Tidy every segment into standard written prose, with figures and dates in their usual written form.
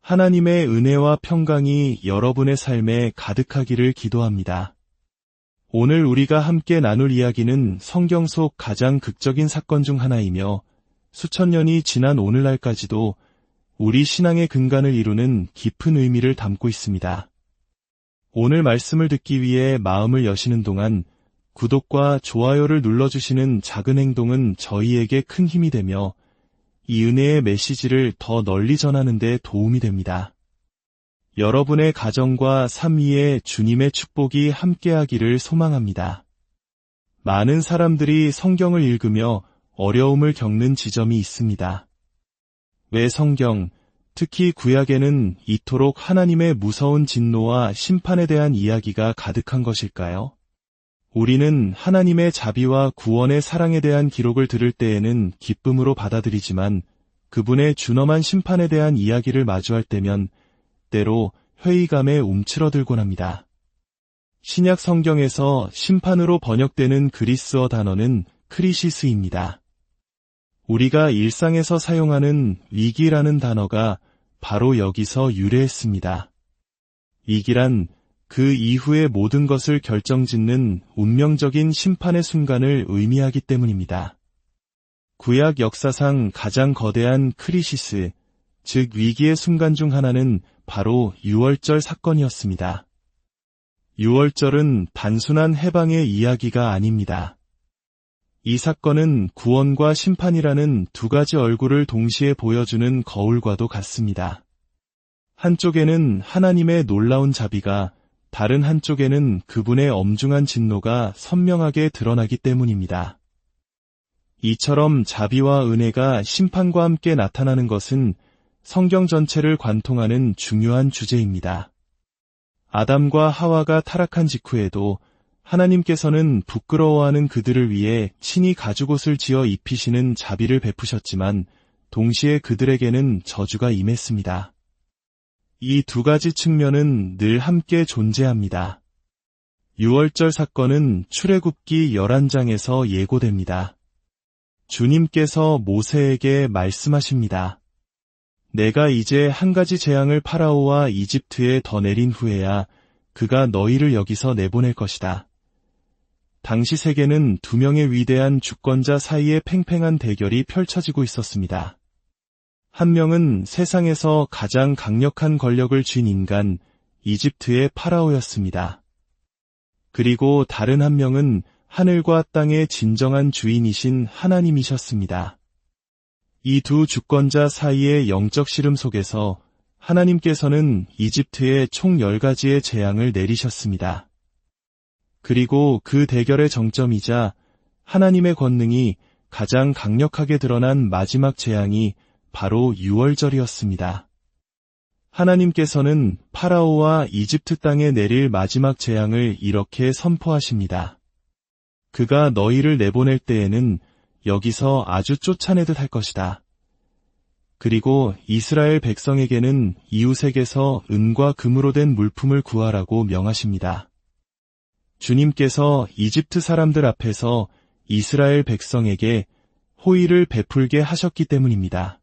하나님의 은혜와 평강이 여러분의 삶에 가득하기를 기도합니다. 오늘 우리가 함께 나눌 이야기는 성경 속 가장 극적인 사건 중 하나이며 수천 년이 지난 오늘날까지도 우리 신앙의 근간을 이루는 깊은 의미를 담고 있습니다. 오늘 말씀을 듣기 위해 마음을 여시는 동안 구독과 좋아요를 눌러주시는 작은 행동은 저희에게 큰 힘이 되며 이 은혜의 메시지를 더 널리 전하는 데 도움이 됩니다. 여러분의 가정과 삶 위에 주님의 축복이 함께하기를 소망합니다. 많은 사람들이 성경을 읽으며 어려움을 겪는 지점이 있습니다. 왜 성경, 특히 구약에는 이토록 하나님의 무서운 진노와 심판에 대한 이야기가 가득한 것일까요? 우리는 하나님의 자비와 구원의 사랑에 대한 기록을 들을 때에는 기쁨으로 받아들이지만 그분의 준엄한 심판에 대한 이야기를 마주할 때면 때로 회의감에 움츠러들곤 합니다. 신약 성경에서 심판으로 번역되는 그리스어 단어는 크리시스입니다. 우리가 일상에서 사용하는 위기라는 단어가 바로 여기서 유래했습니다. 위기란 그 이후의 모든 것을 결정짓는 운명적인 심판의 순간을 의미하기 때문입니다. 구약 역사상 가장 거대한 크리시스, 즉 위기의 순간 중 하나는 바로 유월절 사건이었습니다. 유월절은 단순한 해방의 이야기가 아닙니다. 이 사건은 구원과 심판이라는 두 가지 얼굴을 동시에 보여주는 거울과도 같습니다. 한쪽에는 하나님의 놀라운 자비가, 다른 한쪽에는 그분의 엄중한 진노가 선명하게 드러나기 때문입니다. 이처럼 자비와 은혜가 심판과 함께 나타나는 것은 성경 전체를 관통하는 중요한 주제입니다. 아담과 하와가 타락한 직후에도 하나님께서는 부끄러워하는 그들을 위해 친히 가죽옷을 지어 입히시는 자비를 베푸셨지만 동시에 그들에게는 저주가 임했습니다. 이 두 가지 측면은 늘 함께 존재합니다. 유월절 사건은 출애굽기 11장에서 예고됩니다. 주님께서 모세에게 말씀하십니다. 내가 이제 한 가지 재앙을 파라오와 이집트에 더 내린 후에야 그가 너희를 여기서 내보낼 것이다. 당시 세계는 두 명의 위대한 주권자 사이의 팽팽한 대결이 펼쳐지고 있었습니다. 한 명은 세상에서 가장 강력한 권력을 쥔 인간, 이집트의 파라오였습니다. 그리고 다른 한 명은 하늘과 땅의 진정한 주인이신 하나님이셨습니다. 이 두 주권자 사이의 영적 씨름 속에서 하나님께서는 이집트에 총 10가지의 재앙을 내리셨습니다. 그리고 그 대결의 정점이자 하나님의 권능이 가장 강력하게 드러난 마지막 재앙이 바로 유월절이었습니다. 하나님께서는 파라오와 이집트 땅에 내릴 마지막 재앙을 이렇게 선포하십니다. 그가 너희를 내보낼 때에는 여기서 아주 쫓아내듯 할 것이다. 그리고 이스라엘 백성에게는 이웃에게서 은과 금으로 된 물품을 구하라고 명하십니다. 주님께서 이집트 사람들 앞에서 이스라엘 백성에게 호의를 베풀게 하셨기 때문입니다.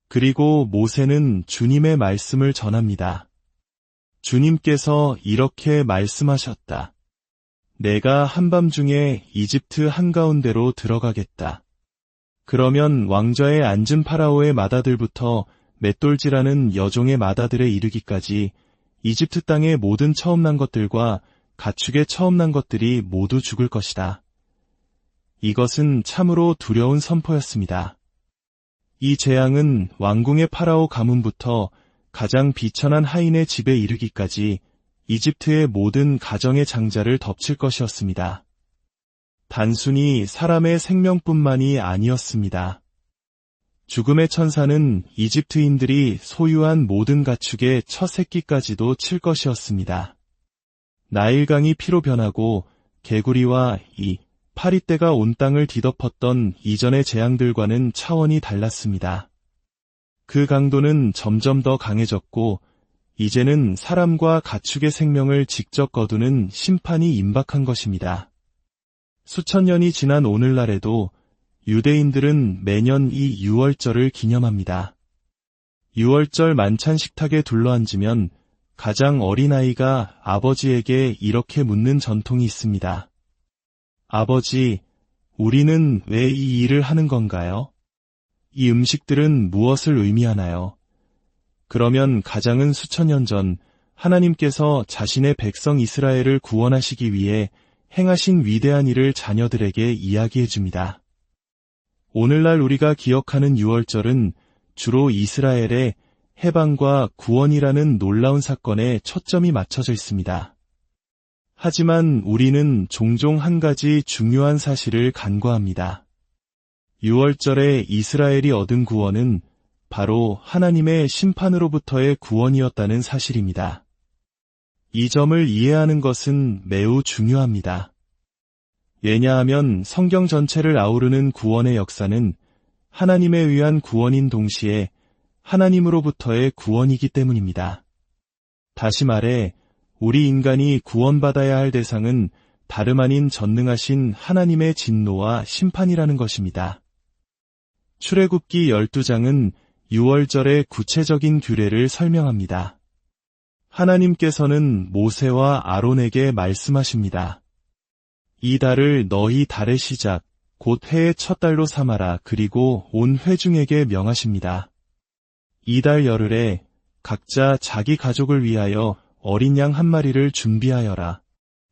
그리고 모세는 주님의 말씀을 전합니다. 주님께서 이렇게 말씀하셨다. 내가 한밤중에 이집트 한가운데로 들어가겠다. 그러면 왕좌에 앉은 파라오의 맏아들부터 맷돌질하는 여종의 맏아들에 이르기까지 이집트 땅의 모든 처음 난 것들과 가축의 처음 난 것들이 모두 죽을 것이다. 이것은 참으로 두려운 선포였습니다. 이 재앙은 왕궁의 파라오 가문부터 가장 비천한 하인의 집에 이르기까지 이집트의 모든 가정의 장자를 덮칠 것이었습니다. 단순히 사람의 생명뿐만이 아니었습니다. 죽음의 천사는 이집트인들이 소유한 모든 가축의 첫 새끼까지도 칠 것이었습니다. 나일강이 피로 변하고 개구리와 이 파리떼가 온 땅을 뒤덮었던 이전의 재앙들과는 차원이 달랐습니다. 그 강도는 점점 더 강해졌고 이제는 사람과 가축의 생명을 직접 거두는 심판이 임박한 것입니다. 수천 년이 지난 오늘날에도 유대인들은 매년 이 유월절을 기념합니다. 유월절 만찬 식탁에 둘러앉으면 가장 어린 아이가 아버지에게 이렇게 묻는 전통이 있습니다. 아버지, 우리는 왜 이 일을 하는 건가요? 이 음식들은 무엇을 의미하나요? 그러면 가장은 수천 년 전 하나님께서 자신의 백성 이스라엘을 구원하시기 위해 행하신 위대한 일을 자녀들에게 이야기해 줍니다. 오늘날 우리가 기억하는 유월절은 주로 이스라엘의 해방과 구원이라는 놀라운 사건에 초점이 맞춰져 있습니다. 하지만 우리는 종종 한 가지 중요한 사실을 간과합니다. 유월절에 이스라엘이 얻은 구원은 바로 하나님의 심판으로부터의 구원이었다는 사실입니다. 이 점을 이해하는 것은 매우 중요합니다. 왜냐하면 성경 전체를 아우르는 구원의 역사는 하나님에 의한 구원인 동시에 하나님으로부터의 구원이기 때문입니다. 다시 말해, 우리 인간이 구원받아야 할 대상은 다름 아닌 전능하신 하나님의 진노와 심판이라는 것입니다. 출애굽기 12장은 유월절의 구체적인 규례를 설명합니다. 하나님께서는 모세와 아론에게 말씀하십니다. 이 달을 너희 달의 시작, 곧 해의 첫 달로 삼아라. 그리고 온 회중에게 명하십니다. 이 달 열흘에 각자 자기 가족을 위하여 어린 양 한 마리를 준비하여라.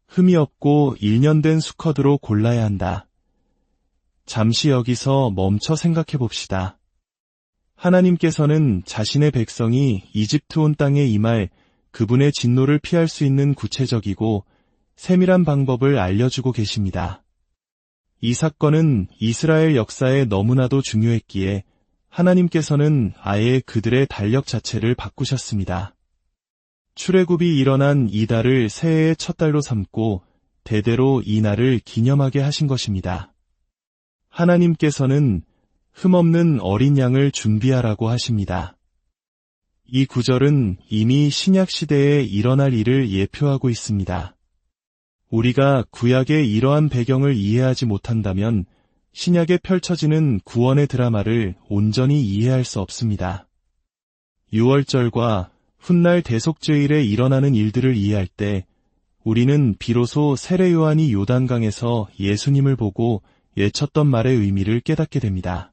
흠이 없고 1년 된 수컷으로 골라야 한다. 잠시 여기서 멈춰 생각해 봅시다. 하나님께서는 자신의 백성이 이집트 온 땅에 임할 그분의 진노를 피할 수 있는 구체적이고 세밀한 방법을 알려주고 계십니다. 이 사건은 이스라엘 역사에 너무나도 중요했기에 하나님께서는 아예 그들의 달력 자체를 바꾸셨습니다. 출애굽이 일어난 이 달을 새해의 첫 달로 삼고 대대로 이 날을 기념하게 하신 것입니다. 하나님께서는 흠없는 어린 양을 준비하라고 하십니다. 이 구절은 이미 신약 시대에 일어날 일을 예표하고 있습니다. 우리가 구약의 이러한 배경을 이해하지 못한다면 신약에 펼쳐지는 구원의 드라마를 온전히 이해할 수 없습니다. 유월절과 훗날 대속죄일에 일어나는 일들을 이해할 때 우리는 비로소 세례 요한이 요단강에서 예수님을 보고 외쳤던 말의 의미를 깨닫게 됩니다.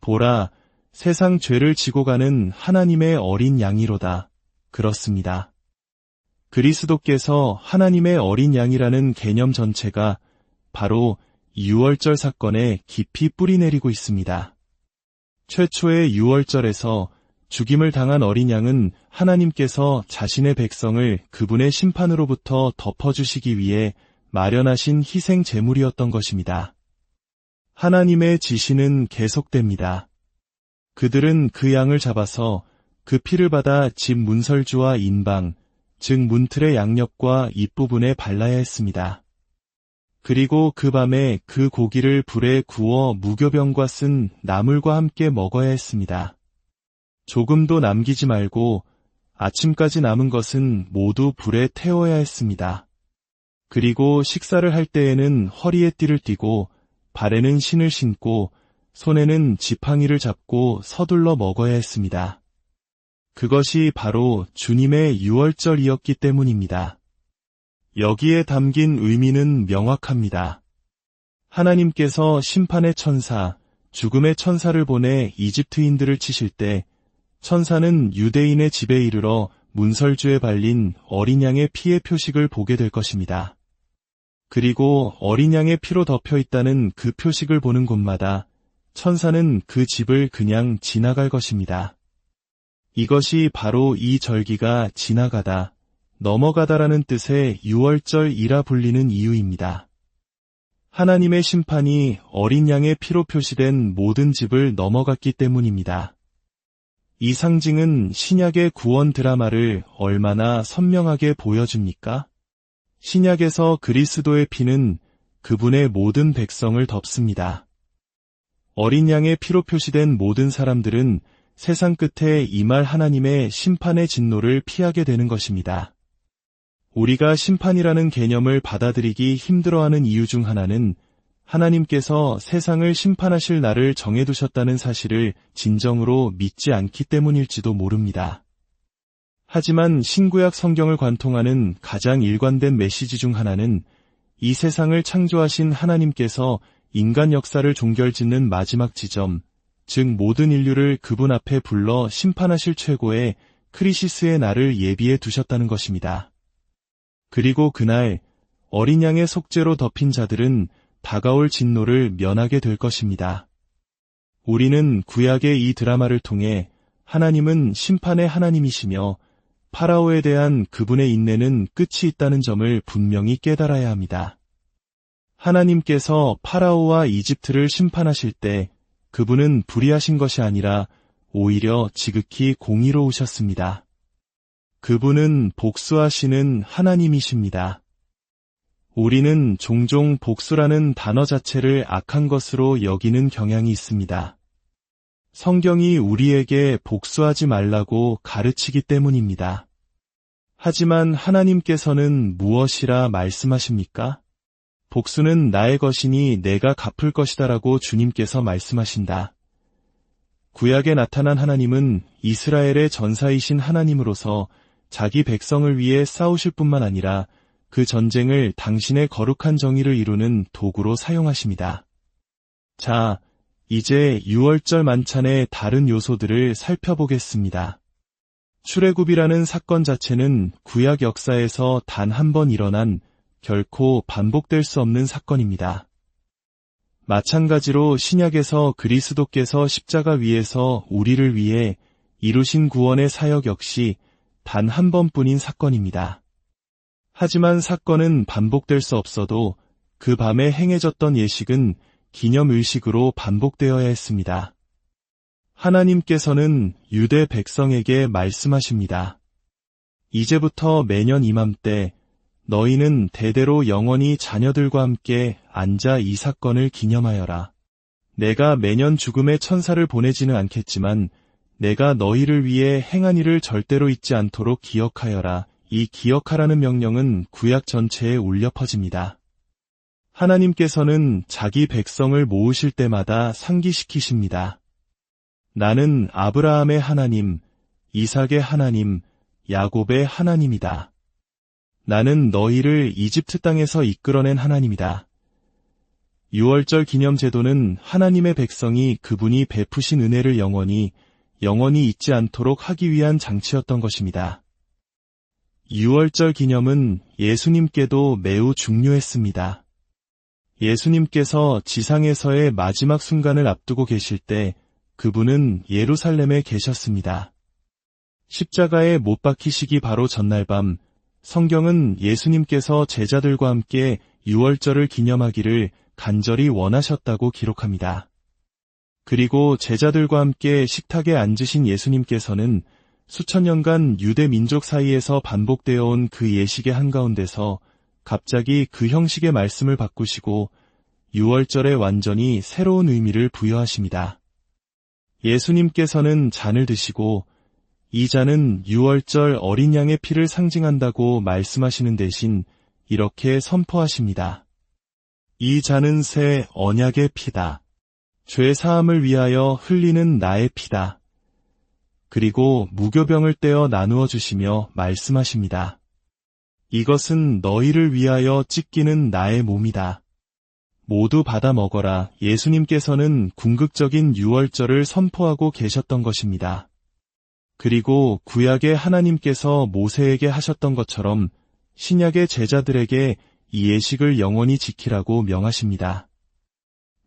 보라, 세상 죄를 지고 가는 하나님의 어린 양이로다. 그렇습니다. 그리스도께서 하나님의 어린 양이라는 개념 전체가 바로 유월절 사건에 깊이 뿌리내리고 있습니다. 최초의 유월절에서 죽임을 당한 어린 양은 하나님께서 자신의 백성을 그분의 심판으로부터 덮어주시기 위해 마련하신 희생 제물이었던 것입니다. 하나님의 지시는 계속됩니다. 그들은 그 양을 잡아서 그 피를 받아 집 문설주와 인방, 즉 문틀의 양옆과 잇부분에 발라야 했습니다. 그리고 그 밤에 그 고기를 불에 구워 무교병과 쓴 나물과 함께 먹어야 했습니다. 조금도 남기지 말고 아침까지 남은 것은 모두 불에 태워야 했습니다. 그리고 식사를 할 때에는 허리에 띠를 띠고 발에는 신을 신고 손에는 지팡이를 잡고 서둘러 먹어야 했습니다. 그것이 바로 주님의 유월절이었기 때문입니다. 여기에 담긴 의미는 명확합니다. 하나님께서 심판의 천사, 죽음의 천사를 보내 이집트인들을 치실 때 천사는 유대인의 집에 이르러 문설주에 발린 어린 양의 피의 표식을 보게 될 것입니다. 그리고 어린 양의 피로 덮여 있다는 그 표식을 보는 곳마다 천사는 그 집을 그냥 지나갈 것입니다. 이것이 바로 이 절기가 지나가다, 넘어가다라는 뜻의 유월절이라 불리는 이유입니다. 하나님의 심판이 어린 양의 피로 표시된 모든 집을 넘어갔기 때문입니다. 이 상징은 신약의 구원 드라마를 얼마나 선명하게 보여줍니까? 신약에서 그리스도의 피는 그분의 모든 백성을 덮습니다. 어린 양의 피로 표시된 모든 사람들은 세상 끝에 임할 하나님의 심판의 진노를 피하게 되는 것입니다. 우리가 심판이라는 개념을 받아들이기 힘들어하는 이유 중 하나는 하나님께서 세상을 심판하실 날을 정해두셨다는 사실을 진정으로 믿지 않기 때문일지도 모릅니다. 하지만 신구약 성경을 관통하는 가장 일관된 메시지 중 하나는 이 세상을 창조하신 하나님께서 인간 역사를 종결짓는 마지막 지점, 즉 모든 인류를 그분 앞에 불러 심판하실 최고의 크리시스의 날을 예비해 두셨다는 것입니다. 그리고 그날 어린 양의 속죄로 덮인 자들은 다가올 진노를 면하게 될 것입니다. 우리는 구약의 이 드라마를 통해 하나님은 심판의 하나님이시며 파라오에 대한 그분의 인내는 끝이 있다는 점을 분명히 깨달아야 합니다. 하나님께서 파라오와 이집트를 심판하실 때 그분은 불의하신 것이 아니라 오히려 지극히 공의로우셨습니다. 그분은 복수하시는 하나님이십니다. 우리는 종종 복수라는 단어 자체를 악한 것으로 여기는 경향이 있습니다. 성경이 우리에게 복수하지 말라고 가르치기 때문입니다. 하지만 하나님께서는 무엇이라 말씀하십니까? 복수는 나의 것이니 내가 갚을 것이다라고 주님께서 말씀하신다. 구약에 나타난 하나님은 이스라엘의 전사이신 하나님으로서 자기 백성을 위해 싸우실 뿐만 아니라 그 전쟁을 당신의 거룩한 정의를 이루는 도구로 사용하십니다. 자, 이제 유월절 만찬의 다른 요소들을 살펴보겠습니다. 출애굽이라는 사건 자체는 구약 역사에서 단 한 번 일어난 결코 반복될 수 없는 사건입니다. 마찬가지로 신약에서 그리스도께서 십자가 위에서 우리를 위해 이루신 구원의 사역 역시 단 한 번뿐인 사건입니다. 하지만 사건은 반복될 수 없어도 그 밤에 행해졌던 예식은 기념의식으로 반복되어야 했습니다. 하나님께서는 유대 백성에게 말씀하십니다. 이제부터 매년 이맘때 너희는 대대로 영원히 자녀들과 함께 앉아 이 사건을 기념하여라. 내가 매년 죽음의 천사를 보내지는 않겠지만 내가 너희를 위해 행한 일을 절대로 잊지 않도록 기억하여라. 이 기억하라는 명령은 구약 전체에 울려 퍼집니다. 하나님께서는 자기 백성을 모으실 때마다 상기시키십니다. 나는 아브라함의 하나님, 이삭의 하나님, 야곱의 하나님이다. 나는 너희를 이집트 땅에서 이끌어낸 하나님이다. 유월절 기념 제도는 하나님의 백성이 그분이 베푸신 은혜를 영원히 잊지 않도록 하기 위한 장치였던 것입니다. 유월절 기념은 예수님께도 매우 중요했습니다. 예수님께서 지상에서의 마지막 순간을 앞두고 계실 때 그분은 예루살렘에 계셨습니다. 십자가에 못 박히시기 바로 전날 밤 성경은 예수님께서 제자들과 함께 유월절을 기념하기를 간절히 원하셨다고 기록합니다. 그리고 제자들과 함께 식탁에 앉으신 예수님께서는 수천 년간 유대 민족 사이에서 반복되어 온 그 예식의 한가운데서 갑자기 그 형식의 말씀을 바꾸시고 유월절에 완전히 새로운 의미를 부여하십니다. 예수님께서는 잔을 드시고 이 잔은 유월절 어린 양의 피를 상징한다고 말씀하시는 대신 이렇게 선포하십니다. 이 잔은 새 언약의 피다. 죄 사함을 위하여 흘리는 나의 피다. 그리고 무교병을 떼어 나누어 주시며 말씀하십니다. 이것은 너희를 위하여 찢기는 나의 몸이다. 모두 받아 먹어라. 예수님께서는 궁극적인 유월절을 선포하고 계셨던 것입니다. 그리고 구약의 하나님께서 모세에게 하셨던 것처럼 신약의 제자들에게 이 예식을 영원히 지키라고 명하십니다.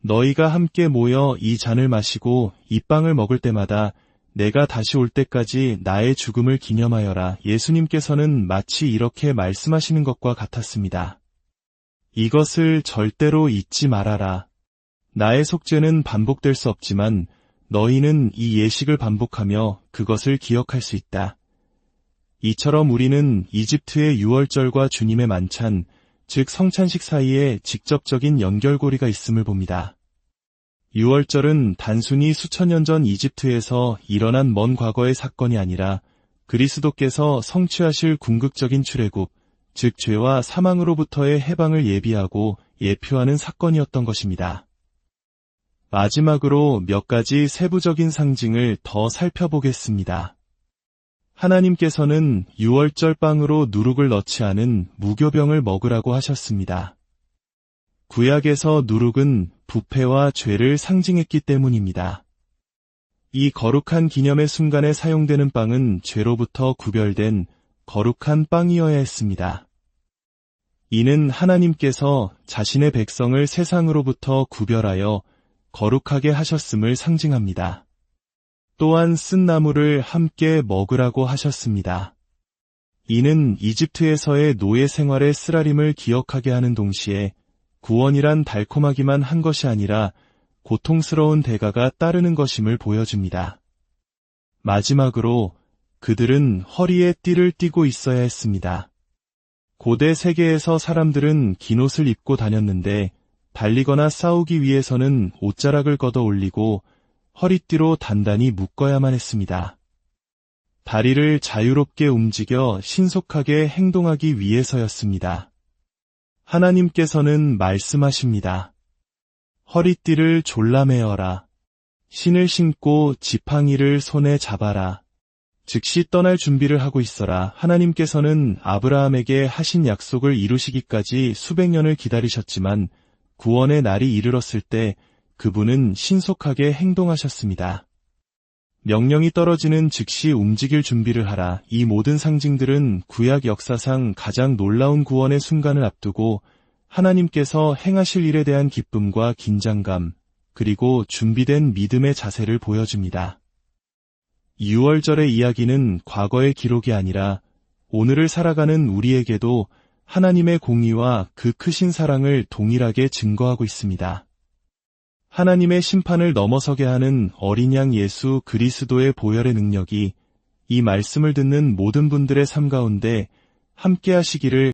너희가 함께 모여 이 잔을 마시고 이 빵을 먹을 때마다 내가 다시 올 때까지 나의 죽음을 기념하여라. 예수님께서는 마치 이렇게 말씀하시는 것과 같았습니다. 이것을 절대로 잊지 말아라. 나의 속죄는 반복될 수 없지만 너희는 이 예식을 반복하며 그것을 기억할 수 있다. 이처럼 우리는 이집트의 유월절과 주님의 만찬, 즉 성찬식 사이에 직접적인 연결고리가 있음을 봅니다. 유월절은 단순히 수천 년 전 이집트에서 일어난 먼 과거의 사건이 아니라 그리스도께서 성취하실 궁극적인 출애굽, 즉 죄와 사망으로부터의 해방을 예비하고 예표하는 사건이었던 것입니다. 마지막으로 몇 가지 세부적인 상징을 더 살펴보겠습니다. 하나님께서는 유월절 빵으로 누룩을 넣지 않은 무교병을 먹으라고 하셨습니다. 구약에서 누룩은 부패와 죄를 상징했기 때문입니다. 이 거룩한 기념의 순간에 사용되는 빵은 죄로부터 구별된 거룩한 빵이어야 했습니다. 이는 하나님께서 자신의 백성을 세상으로부터 구별하여 거룩하게 하셨음을 상징합니다. 또한 쓴 나물을 함께 먹으라고 하셨습니다. 이는 이집트에서의 노예 생활의 쓰라림을 기억하게 하는 동시에 구원이란 달콤하기만 한 것이 아니라 고통스러운 대가가 따르는 것임을 보여줍니다. 마지막으로 그들은 허리에 띠를 띠고 있어야 했습니다. 고대 세계에서 사람들은 긴 옷을 입고 다녔는데 달리거나 싸우기 위해서는 옷자락을 걷어 올리고 허리띠로 단단히 묶어야만 했습니다. 다리를 자유롭게 움직여 신속하게 행동하기 위해서였습니다. 하나님께서는 말씀하십니다. 허리띠를 졸라매어라. 신을 신고 지팡이를 손에 잡아라. 즉시 떠날 준비를 하고 있어라. 하나님께서는 아브라함에게 하신 약속을 이루시기까지 수백 년을 기다리셨지만 구원의 날이 이르렀을 때 그분은 신속하게 행동하셨습니다. 명령이 떨어지는 즉시 움직일 준비를 하라. 이 모든 상징들은 구약 역사상 가장 놀라운 구원의 순간을 앞두고 하나님께서 행하실 일에 대한 기쁨과 긴장감, 그리고 준비된 믿음의 자세를 보여줍니다. 유월절의 이야기는 과거의 기록이 아니라 오늘을 살아가는 우리에게도 하나님의 공의와 그 크신 사랑을 동일하게 증거하고 있습니다. 하나님의 심판을 넘어서게 하는 어린 양 예수 그리스도의 보혈의 능력이 이 말씀을 듣는 모든 분들의 삶 가운데 함께 하시기를